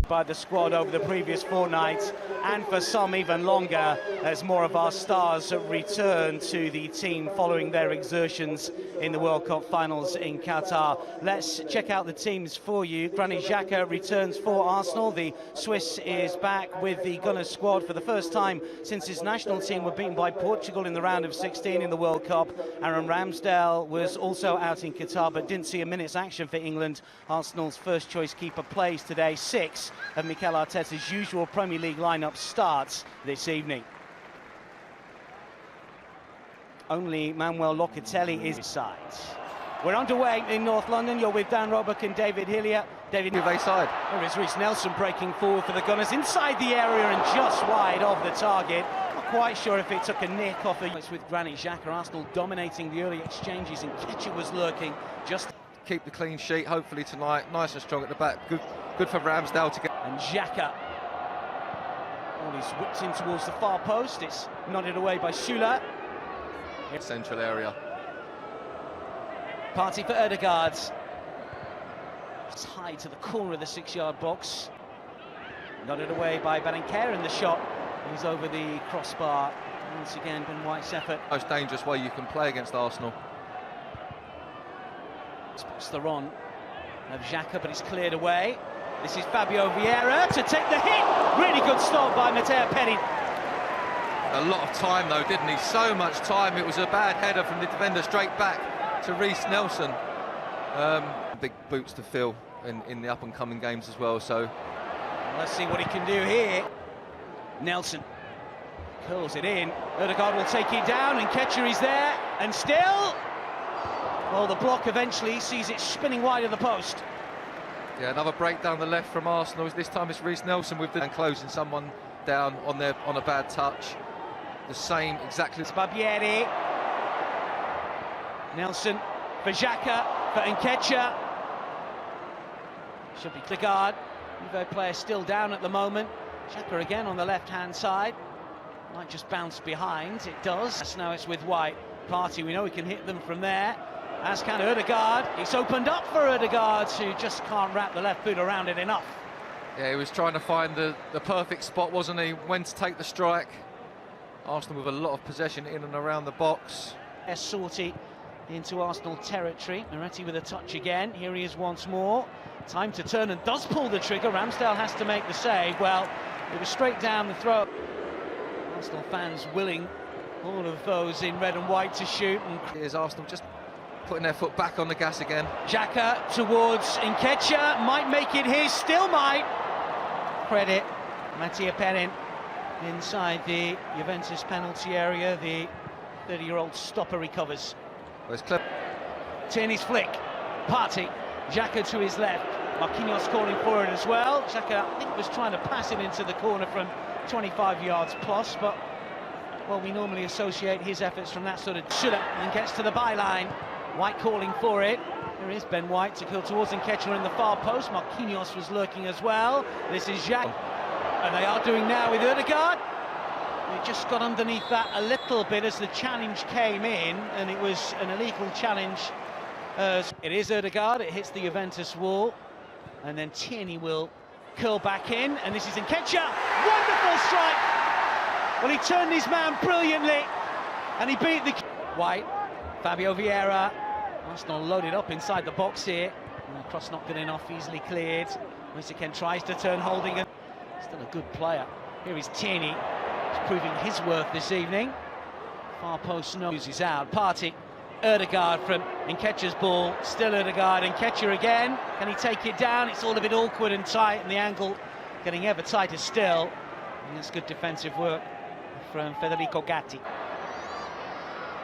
by the squad over the previous fortnight, and for some even longer, as more of our stars return to the team following their exertions in the World Cup finals in Qatar. Let's check out the teams for you. Granit Xhaka returns for Arsenal. The Swiss is back with the Gunners squad for the first time since his national team were beaten by Portugal in the round of 16 in the World Cup. Aaron Ramsdale was also out in Qatar but didn't see a minute's action for England. Arsenal's first choice keeper plays today. 6 of Mikel Arteta's usual Premier League lineup starts this evening. Only Manuel Locatelli is side. We're underway in North London. You're with Dan Roebuck and David Hillier. David, Juve side. There is Reiss Nelson breaking forward for the Gunners inside the area and just wide of the target. Not quite sure if it took a nick off the... It's with Granit Xhaka. Arsenal dominating the early exchanges, and Ketcher was lurking just... Keep the clean sheet, hopefully tonight. Nice and strong at the back. Good for Ramsdale to get... And Xhaka. Oh, he's whipped in towards the far post. It's nodded away by Süle. Central area. Party for Ødegaard. It's high to the corner of the 6-yard box. Nodded away by Bentancur in the shot. He's over the crossbar. Once again, Ben White's effort. Most dangerous way you can play against Arsenal. Spots the run of Xhaka, but it's cleared away. This is Fabio Vieira to take the hit. Really good stop by Matteo Perin. A lot of time though, didn't he? So much time. It was a bad header from the defender straight back to Reiss Nelson. Big boots to fill in the up-and-coming games as well, so... Let's see what he can do here. Nelson curls it in. Ødegaard will take it down, and Ketcher is there, and still... Well, the block eventually sees it spinning wide of the post. Yeah, another break down the left from Arsenal. This time it's Reiss Nelson with the... and closing someone down on a bad touch. The same, exactly... It's Barbieri. Nelson for Xhaka, for Nketiah. Should be Ødegaard. Juve player still down at the moment. Xhaka again on the left-hand side. Might just bounce behind. It does. Now it's with White. Party, we know he can hit them from there. As can Ødegaard. It's opened up for Ødegaard, who just can't wrap the left foot around it enough. Yeah, he was trying to find the perfect spot, wasn't he? When to take the strike. Arsenal with a lot of possession in and around the box. Sortie into Arsenal territory. Moretti with a touch again. Here he is once more. Time to turn, and does pull the trigger. Ramsdale has to make the save. Well, it was straight down the throat. Arsenal fans willing, all of those in red and white, to shoot. And here's Arsenal just putting their foot back on the gas again. Xhaka towards Nketiah, might make it his, still might. Credit Matteo Perin inside the Juventus penalty area. The 30-year-old stopper recovers. Well, it's clever. Tierney's flick. Party. Xhaka to his left. Marquinhos calling for it as well. Xhaka, I think, was trying to pass it into the corner from 25 yards plus, but, well, we normally associate his efforts from that sort of... Süle, and gets to the byline. White calling for it. There is Ben White to kill towards Nketiah in the far post. Marquinhos was lurking as well. This is Xhaka. And they are doing now with Ødegaard. They just got underneath that a little bit as the challenge came in, and it was an illegal challenge. It is Ødegaard, it hits the Juventus wall, and then Tierney will curl back in, and this is Nketiah. Wonderful strike! Well, he turned his man brilliantly, and he beat the... White, Fabio Vieira. Arsenal loaded up inside the box here. And the cross not good enough, easily cleared. Ken tries to turn, holding it. Still a good player. Here is Tierney. He's proving his worth this evening. Far post is out. Party. Ødegaard from Nketiah's ball. Still Ødegaard. Nketiah again. Can he take it down? It's all a bit awkward and tight, and the angle getting ever tighter still. And that's good defensive work from Federico Gatti.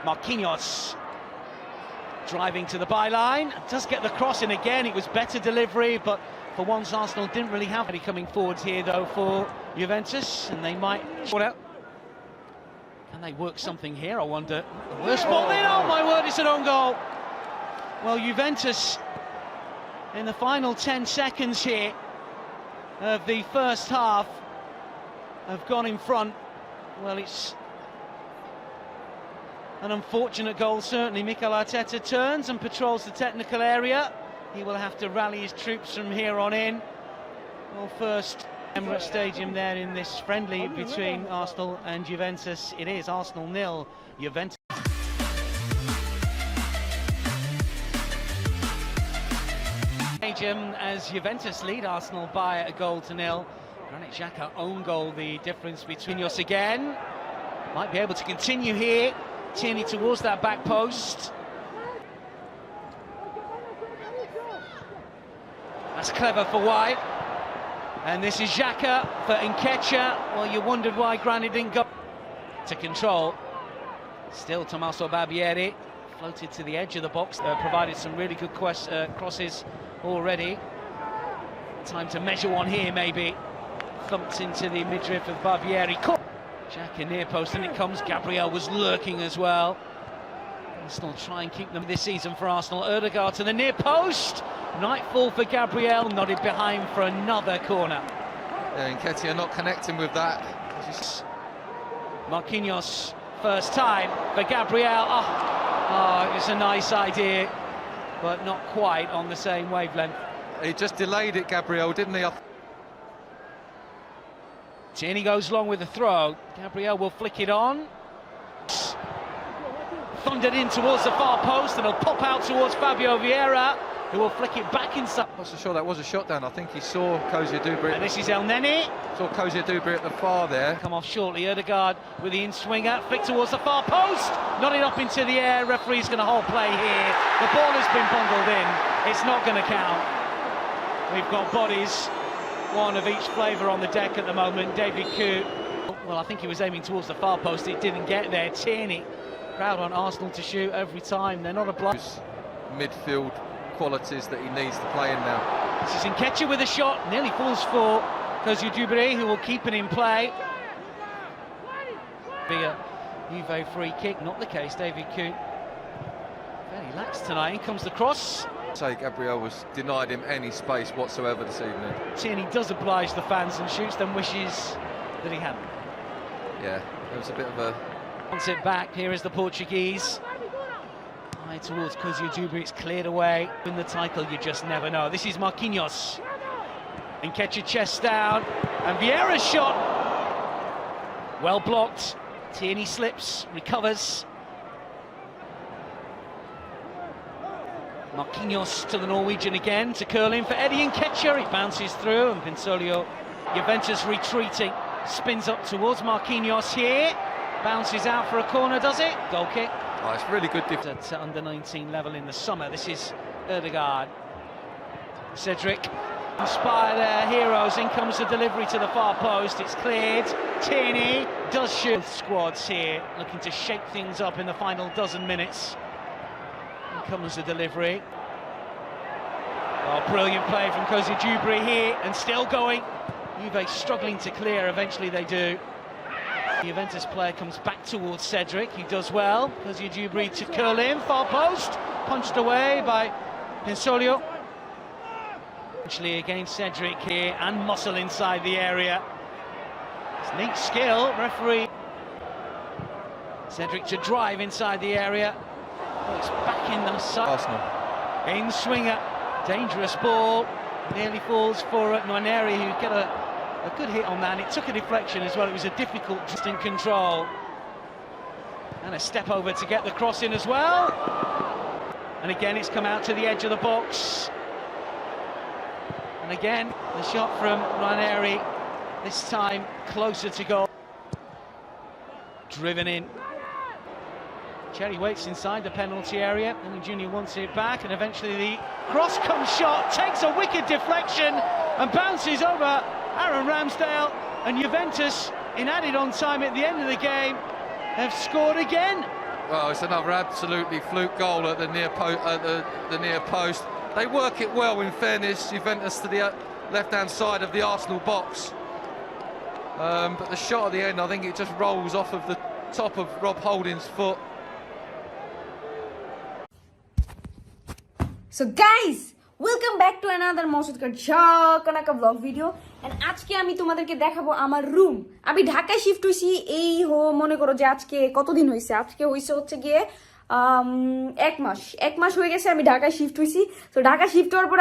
Marquinhos driving to the byline. Does get the cross in again. It was better delivery, but for once Arsenal didn't really have any coming forwards here though for Juventus, and they might... Can they work something here, I wonder? The worst ball in, oh my word, it's an own goal! Well, Juventus in the final 10 seconds here of the first half have gone in front. Well, it's an unfortunate goal, certainly. Mikel Arteta turns and patrols the technical area. He will have to rally his troops from here on in. Well, first Emirates Stadium there in this friendly between Arsenal and Juventus. It is Arsenal 0, Juventus. As Juventus lead Arsenal by 1-0. Granit Xhaka own goal, the difference between us again. Might be able to continue here. Tierney towards that back post. That's clever for White. And this is Xhaka for Nketiah. Well, you wondered why Granit didn't go to control. Still Tommaso Barbieri floated to the edge of the box. Provided some really good crosses already. Time to measure one here, maybe. Thumped into the midriff of Barbieri. Xhaka near post, and it comes. Gabriel was lurking as well. Arsenal try and keep them this season for Arsenal. Ødegaard to the near post. Nightfall for Gabriel, nodded behind for another corner. Yeah, Nketiah not connecting with that. Marquinhos, first time for Gabriel. Oh, it was a nice idea, but not quite on the same wavelength. He just delayed it, Gabriel, didn't he? Tierney goes long with the throw. Gabriel will flick it on. Thundered in towards the far post, and it'll pop out towards Fabio Vieira, who will flick it back inside. I'm not so sure that was a shot down. I think he saw Kozia Dubry. And this is El Neni. Saw Kozia Dubry at the far there. Come off shortly. Ødegaard with the in-swinger, flick towards the far post. Nodding up into the air. Referee's going to hold play here. The ball has been bundled in. It's not going to count. We've got bodies, one of each flavour on the deck at the moment. David Coote. Well, I think he was aiming towards the far post. It didn't get there. Tierney, proud on Arsenal to shoot every time. They're not obliged. Midfield qualities that he needs to play in now. This is Nketiah with a shot. Nearly falls for Kozia Dubry, who will keep it in play. Be a Juve free kick. Not the case. David Coote very lax tonight. In comes the cross. Say Gabriel was denied him any space whatsoever this evening. Tierney does oblige the fans and shoots them, wishes that he hadn't. Yeah, it was a bit of a... Wants it back. Here is the Portuguese. Eye towards Kozia Dubry. It's cleared away. Win the title, you just never know. This is Marquinhos. Nketiah chest down. And Vieira's shot. Well blocked. Tierney slips, recovers. Marquinhos to the Norwegian again, to curl in for Eddie Nketiah. It bounces through, and Pinsoglio. Juventus retreating, spins up towards Marquinhos here. Bounces out for a corner, does it? Goal kick. Oh, it's really good defense. At under 19 level in the summer. This is Ødegaard. Cedric inspire their heroes. In comes the delivery to the far post. It's cleared. Tierney does shoot. Both squads here looking to shake things up in the final dozen minutes. In comes the delivery. Oh, brilliant play from Kozia Dubry here, and still going. Juve struggling to clear. Eventually they do. The Juventus player comes back towards Cedric. He does well. Kozia Dubry to curl in. Far post. Punched away by Pinsoglio. Eventually against Cedric here, and muscle inside the area. It's neat skill. Referee. Cedric to drive inside the area. Oh, it's back in the side. Arsenal. In swinger. Dangerous ball. Nearly falls for Nwaneri, who get a good hit on that, and it took a deflection as well. It was a difficult, distant control. And a step over to get the cross in as well. And again, it's come out to the edge of the box. And again, the shot from Nwaneri, this time closer to goal. Driven in. Cherry waits inside the penalty area, and the junior wants it back, and eventually the cross comes shot, takes a wicked deflection and bounces over Aaron Ramsdale, and Juventus, in added on time at the end of the game, have scored again. Well, it's another absolutely fluke goal at the near post. They work it well, in fairness, Juventus, to the left-hand side of the Arsenal box. But the shot at the end, I think it just rolls off of the top of Rob Holding's foot. So guys, welcome back to another Mosudkar Jhakanaka vlog video, and আজকে আমি তোমাদেরকে দেখাবো আমার room. আমি ঢাকায় shift হইছি, এই মনে করো যে আজকে কতদিন হইছে, আজকে হচ্ছে গিয়ে এক মাস হয়ে গেছে আমি ঢাকায় শিফট হইছি। তো ঢাকা শিফট হওয়ার পর